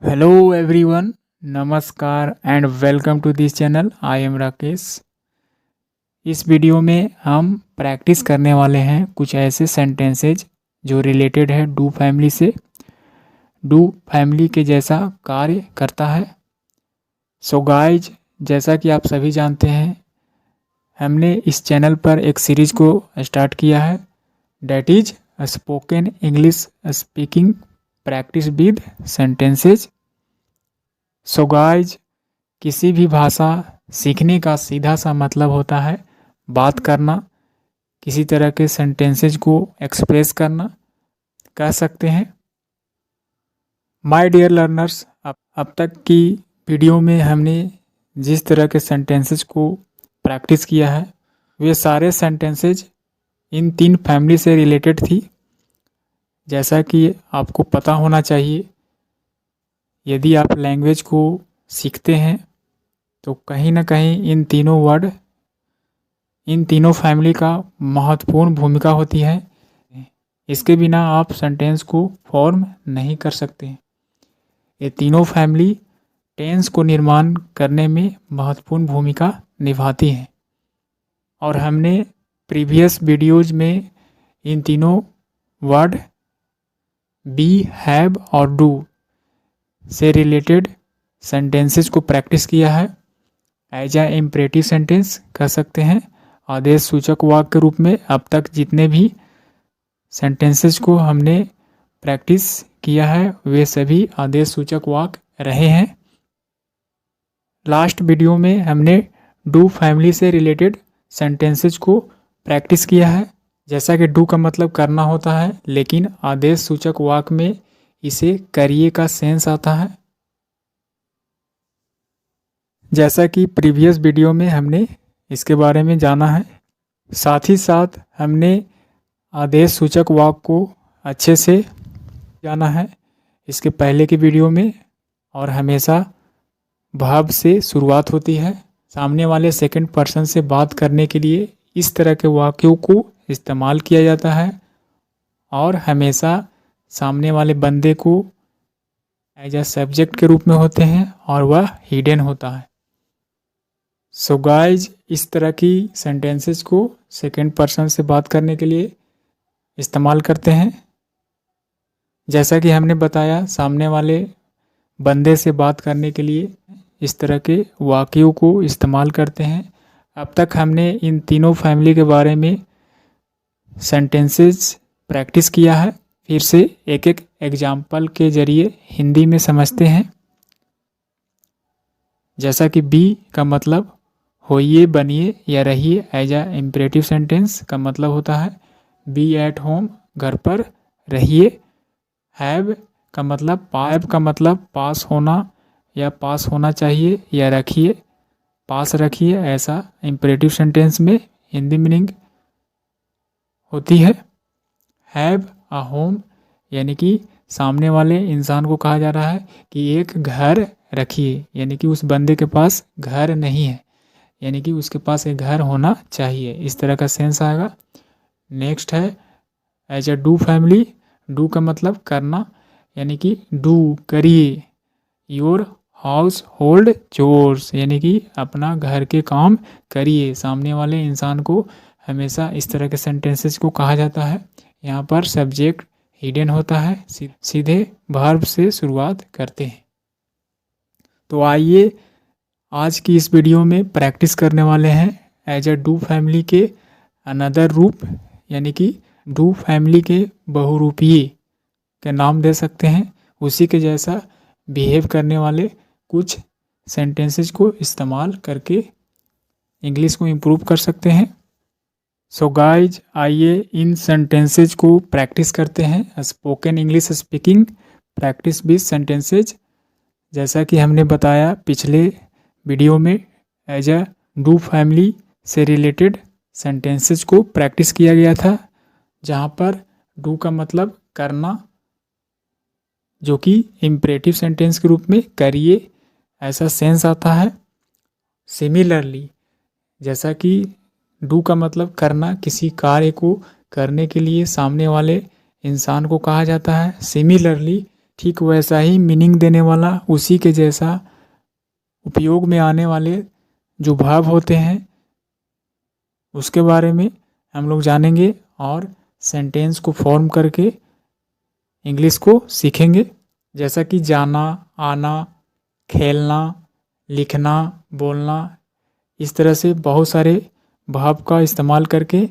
Hello everyone, नमस्कार and welcome to this channel. I am Rakesh. इस video में हम प्रैक्टिस करने वाले हैं कुछ ऐसे सेंटेंसेज जो रिलेटेड है डू फैमिली से। डू फैमिली के जैसा कार्य करता है। सो गाइज, जैसा कि आप सभी जानते हैं, हमने इस चैनल पर एक सीरीज को स्टार्ट किया है, that is spoken English speaking practice with sentences. So guys, किसी भी भाषा सीखने का सीधा सा मतलब होता है बात करना, किसी तरह के सेंटेंसेज को एक्सप्रेस करना। कह सकते हैं माय डियर लर्नर्स, अब तक की वीडियो में हमने जिस तरह के सेंटेंसेज को प्रैक्टिस किया है वे सारे सेंटेंसेज इन 3 फैमिली से रिलेटेड थी। जैसा कि आपको पता होना चाहिए, यदि आप लैंग्वेज को सीखते हैं तो कहीं ना कहीं इन तीनों वर्ड, इन तीनों फैमिली का महत्वपूर्ण भूमिका होती है। इसके बिना आप सेंटेंस को फॉर्म नहीं कर सकते। ये तीनों फैमिली टेंस को निर्माण करने में महत्वपूर्ण भूमिका निभाती हैं और हमने प्रीवियस वीडियोज में इन तीनों वर्ड बी, हैव और डू से रिलेटेड सेंटेंसेस को प्रैक्टिस किया है। एज ए इम्परेटिव सेंटेंस कह सकते हैं, आदेश सूचक वाक्य के रूप में अब तक जितने भी सेंटेंसेस को हमने प्रैक्टिस किया है वे सभी आदेश सूचक वाक्य रहे हैं। लास्ट वीडियो में हमने डू फैमिली से रिलेटेड सेंटेंसेस को प्रैक्टिस किया है। जैसा कि डू का मतलब करना होता है, लेकिन आदेश सूचक वाक्य में इसे करिए का सेंस आता है। जैसा कि प्रीवियस वीडियो में हमने इसके बारे में जाना है, साथ ही साथ हमने आदेश सूचक वाक्य को अच्छे से जाना है इसके पहले की वीडियो में। और हमेशा वर्ब से शुरुआत होती है। सामने वाले सेकंड पर्सन से बात करने के लिए इस तरह के वाक्यों को इस्तेमाल किया जाता है और हमेशा सामने वाले बंदे को एज अ सब्जेक्ट के रूप में होते हैं और वह हिडन होता है। सो गाइज, इस तरह की सेंटेंसेस को सेकंड पर्सन से बात करने के लिए इस्तेमाल करते हैं। जैसा कि हमने बताया, सामने वाले बंदे से बात करने के लिए इस तरह के वाक्यों को इस्तेमाल करते हैं। अब तक हमने इन तीनों फैमिली के बारे में सेंटेंसेस प्रैक्टिस किया है। फिर से एक एक एग्जाम्पल के जरिए हिंदी में समझते हैं। जैसा कि बी का मतलब होइए, बनिए या रहिए। एज अ इम्परेटिव सेंटेंस का मतलब होता है बी एट होम, घर पर रहिए। हैव का मतलब पास होना या पास होना चाहिए या रखिए, पास रखिए। ऐसा इम्परेटिव सेंटेंस में हिंदी मीनिंग होती है। हैव अ होम यानी कि सामने वाले इंसान को कहा जा रहा है कि एक घर रखिए, यानी कि उस बंदे के पास घर नहीं है, यानी कि उसके पास एक घर होना चाहिए। इस तरह का सेंस आएगा। नेक्स्ट है as a do family. Do का मतलब करना, यानी कि डू करिए योर हाउस होल्ड चोर्स, यानी कि अपना घर के काम करिए। सामने वाले इंसान को हमेशा इस तरह के सेंटेंसेस को कहा जाता है। यहाँ पर सब्जेक्ट हिडन होता है, सीधे वर्ब से शुरुआत करते हैं। तो आइए आज की इस वीडियो में प्रैक्टिस करने वाले हैं एज अ डू फैमिली के अनदर रूप, यानी कि डू फैमिली के बहुरूपीय के नाम दे सकते हैं। उसी के जैसा बिहेव करने वाले कुछ सेंटेंसेस को इस्तेमाल करके इंग्लिश को इम्प्रूव कर सकते हैं। सो गाइज, आइए इन सेंटेंसेज को प्रैक्टिस करते हैं। Spoken English speaking practice with sentences. जैसा कि हमने बताया पिछले वीडियो में, एज अ डू फैमिली से रिलेटेड सेंटेंसेज को प्रैक्टिस किया गया था, जहाँ पर डू का मतलब करना, जो कि इम्परेटिव सेंटेंस के रूप में करिए ऐसा सेंस आता है। सिमिलरली, जैसा कि डू का मतलब करना, किसी कार्य को करने के लिए सामने वाले इंसान को कहा जाता है। सिमिलरली, ठीक वैसा ही मीनिंग देने वाला, उसी के जैसा उपयोग में आने वाले जो भाव होते हैं उसके बारे में हम लोग जानेंगे और सेंटेंस को फॉर्म करके इंग्लिश को सीखेंगे। जैसा कि जाना, आना, खेलना, लिखना, बोलना, इस तरह से बहुत सारे भाव का इस्तेमाल करके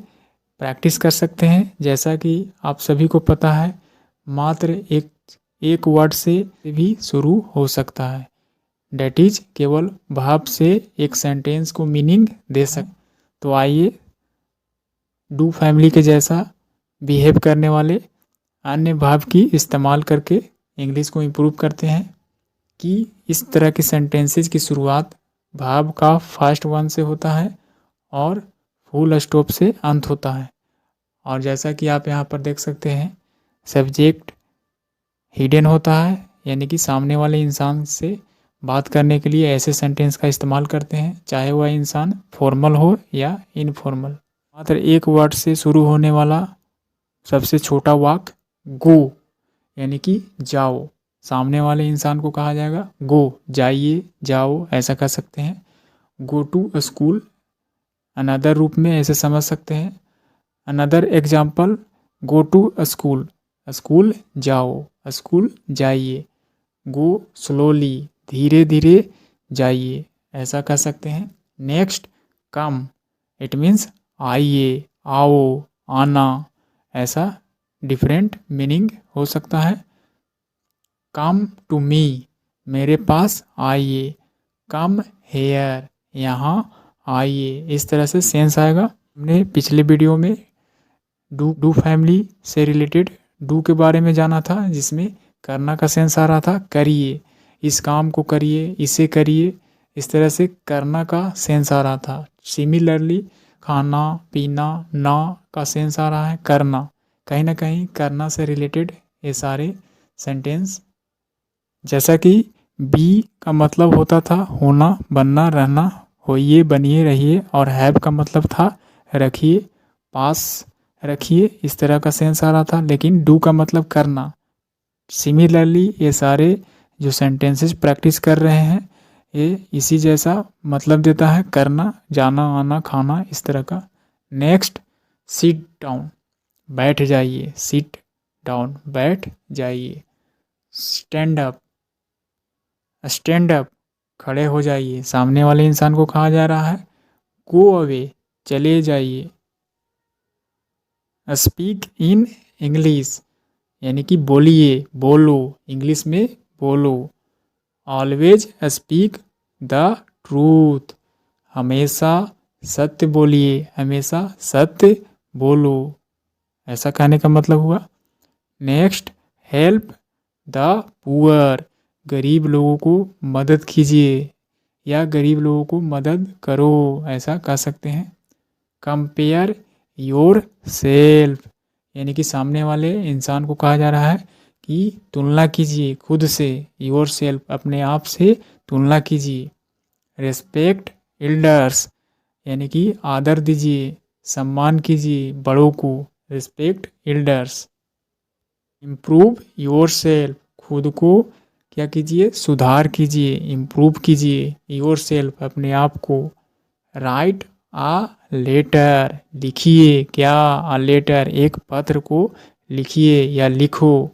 प्रैक्टिस कर सकते हैं। जैसा कि आप सभी को पता है, मात्र एक वर्ड से भी शुरू हो सकता है। डेट इज केवल भाव से एक सेंटेंस को मीनिंग दे तो आइए डू फैमिली के जैसा बिहेव करने वाले अन्य भाव की इस्तेमाल करके इंग्लिश को इम्प्रूव करते हैं कि इस तरह के सेंटेंसेस की शुरुआत भाव का फर्स्ट वन से होता है और फुल स्टॉप से अंत होता है। और जैसा कि आप यहाँ पर देख सकते हैं, सब्जेक्ट हिडन होता है, यानी कि सामने वाले इंसान से बात करने के लिए ऐसे सेंटेंस का इस्तेमाल करते हैं, चाहे वह इंसान फॉर्मल हो या इनफॉर्मल। मात्र एक वर्ड से शुरू होने वाला सबसे छोटा वाक्य गो, यानी कि जाओ, सामने वाले इंसान को कहा जाएगा गो, जाइए, जाओ, ऐसा कर सकते हैं। गो टू स्कूल अनदर रूप में ऐसे समझ सकते हैं। Another example, go to school, school जाओ, स्कूल जाइए। गो स्लोली, धीरे धीरे जाइए, ऐसा कर सकते हैं। नेक्स्ट, कम, इट मीन्स आइए, आओ, आना, ऐसा डिफरेंट मीनिंग हो सकता है। कम टू मी, मेरे पास आइए। कम हेयर, यहाँ आइए, इस तरह से सेंस आएगा। हमने पिछले वीडियो में डू फैमिली से रिलेटेड डू के बारे में जाना था, जिसमें करना का सेंस आ रहा था, करिए, इस काम को करिए, इसे करिए, इस तरह से करना का सेंस आ रहा था। सिमिलरली खाना, पीना, ना का सेंस आ रहा है करना, कहीं ना कहीं करना से रिलेटेड ये सारे सेंटेंस। जैसा कि बी का मतलब होता था होना, बनना, रहना, होइए, बनिए, रहिए, और हैव का मतलब था रखिए, पास रखिए, इस तरह का सेंस आ रहा था। लेकिन डू का मतलब करना। सिमिलरली ये सारे जो सेंटेंसेस प्रैक्टिस कर रहे हैं ये इसी जैसा मतलब देता है, करना, जाना, आना, खाना, इस तरह का। नेक्स्ट, सिट डाउन, बैठ जाइए, सिट डाउन, बैठ जाइए। स्टैंड अप, स्टैंड अप, खड़े हो जाइए, सामने वाले इंसान को कहा जा रहा है गो अवे, चले जाइए। स्पीक इन इंग्लिश, यानी कि बोलिए, बोलो, इंग्लिश में बोलो। ऑलवेज स्पीक द ट्रूथ, हमेशा सत्य बोलिए, हमेशा सत्य बोलो, ऐसा कहने का मतलब हुआ। नेक्स्ट, हेल्प द पुअर, गरीब लोगों को मदद कीजिए या गरीब लोगों को मदद करो, ऐसा कह सकते हैं। कंपेयर योर सेल्फ, यानी कि सामने वाले इंसान को कहा जा रहा है कि तुलना कीजिए खुद से, योर सेल्फ, अपने आप से तुलना कीजिए। रेस्पेक्ट एल्डर्स, यानी कि आदर दीजिए, सम्मान कीजिए बड़ों को, respect elders. Improve your self, खुद को क्या कीजिए, सुधार कीजिए, इम्प्रूव कीजिए योर सेल्फ, अपने आप को। राइट आ लेटर, लिखिए, क्या, आ लेटर, एक पत्र को लिखिए या लिखो।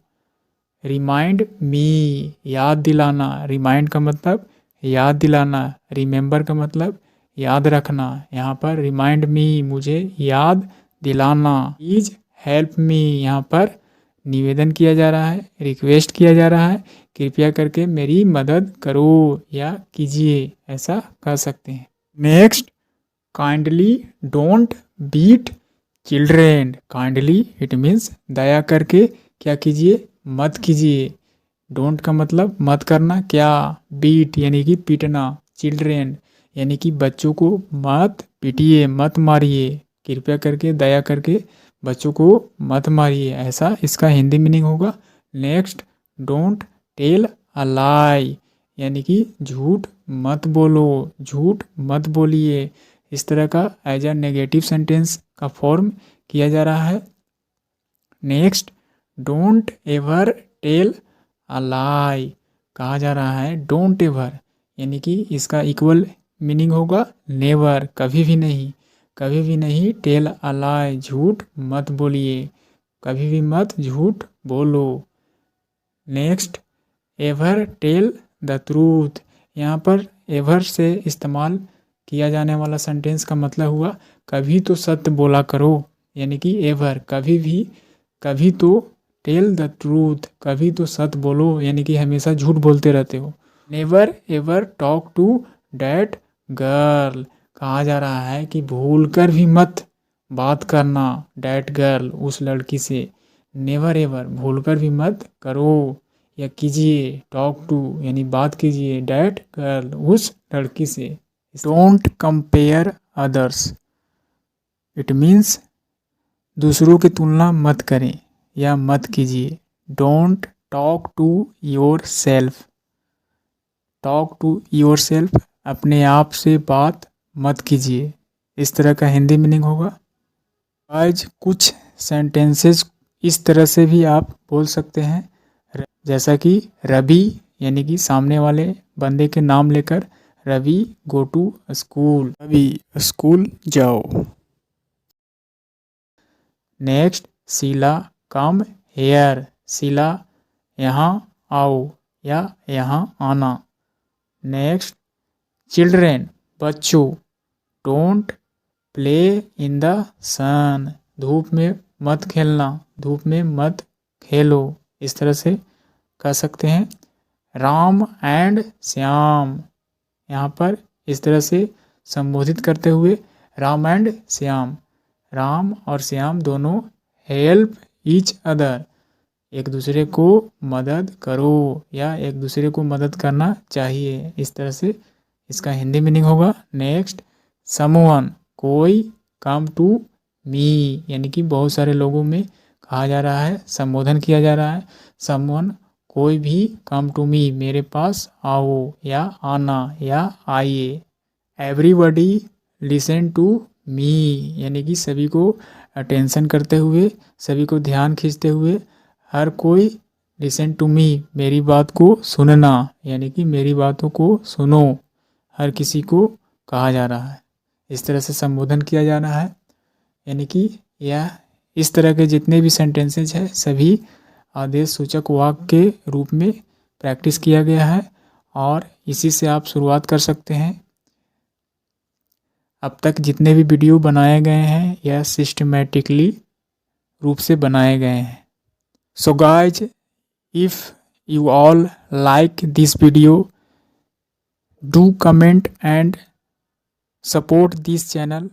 रिमाइंड मी, याद दिलाना, रिमाइंड का मतलब याद दिलाना, रिमेंबर का मतलब याद रखना। यहाँ पर रिमाइंड मी, मुझे याद दिलाना। प्लीज हेल्प मी, यहाँ पर निवेदन किया जा रहा है, रिक्वेस्ट किया जा रहा है, कृपया करके मेरी मदद करो या कीजिए, ऐसा कह सकते हैं। Next, kindly don't beat children, kindly it means दया करके क्या कीजिए, मत कीजिए। डोंट का मतलब मत करना, क्या, बीट यानी कि पीटना, चिल्ड्रेन यानी कि बच्चों को मत पीटिए, मत मारिए, कृपया करके दया करके बच्चों को मत मारिए, ऐसा इसका हिंदी मीनिंग होगा। नेक्स्ट, डोंट टेल अ लाई, यानी कि झूठ मत बोलो, झूठ मत बोलिए, इस तरह का एज अ नेगेटिव सेंटेंस का फॉर्म किया जा रहा है। Next, don't ever tell a lie कहा जा रहा है डोंट एवर, यानी कि इसका इक्वल मीनिंग होगा नेवर, कभी भी नहीं, कभी भी नहीं। टेल अलाई झूठ मत बोलिए, कभी भी मत झूठ बोलो। Next, ever tell the truth, यहाँ पर एवर से इस्तेमाल किया जाने वाला सेंटेंस का मतलब हुआ कभी तो सत्य बोला करो, यानी कि एवर कभी भी, कभी तो टेल द ट्रूथ कभी तो सत्य बोलो, यानी कि हमेशा झूठ बोलते रहते हो। Never ever talk to that girl, कहा जा रहा है कि भूल कर भी मत बात करना डैट गर्ल, उस लड़की से। नेवर एवर भूल कर भी मत करो या कीजिए, टॉक टू यानी बात कीजिए, डैट गर्ल उस लड़की से। Don't compare others, it means दूसरों की तुलना मत करें या मत कीजिए। Don't talk to yourself, talk to yourself अपने आप से बात मत कीजिए, इस तरह का हिंदी मीनिंग होगा। आज कुछ सेंटेंसेस इस तरह से भी आप बोल सकते हैं, जैसा कि रवि यानी कि सामने वाले बंदे के नाम लेकर, Ravi go to school, Ravi school जाओ। Next, Sheela come here, Sheela यहाँ आओ या यहाँ आना। नेक्स्ट, चिल्ड्रेन बच्चों, don't play in the sun, धूप में मत खेलना, धूप में मत खेलो, इस तरह से कह सकते हैं। राम एंड श्याम, यहाँ पर इस तरह से संबोधित करते हुए राम एंड श्याम, राम और श्याम दोनों हेल्प ईच अदर, एक दूसरे को मदद करो या एक दूसरे को मदद करना चाहिए, इस तरह से इसका हिंदी मीनिंग होगा। नेक्स्ट, समवन कोई, कम टू मी, यानी कि बहुत सारे लोगों में कहा जा रहा है, संबोधन किया जा रहा है। समवन कोई भी, कम टू मी मेरे पास आओ या आना या आइए। एवरीबॉडी लिसन टू मी, यानी कि सभी को अटेंशन करते हुए, सभी को ध्यान खींचते हुए, हर कोई लिसन टू मी मेरी बात को सुनना, यानी कि मेरी बातों को सुनो, हर किसी को कहा जा रहा है, इस तरह से संबोधन किया जा रहा है। यानी कि यह इस तरह के जितने भी सेंटेंसेज हैं सभी आदेश सूचक वाक्य के रूप में प्रैक्टिस किया गया है और इसी से आप शुरुआत कर सकते हैं। अब तक जितने भी वीडियो बनाए गए हैं यह सिस्टमेटिकली रूप से बनाए गए हैं। So guys, if you all like this video, do comment and support this channel.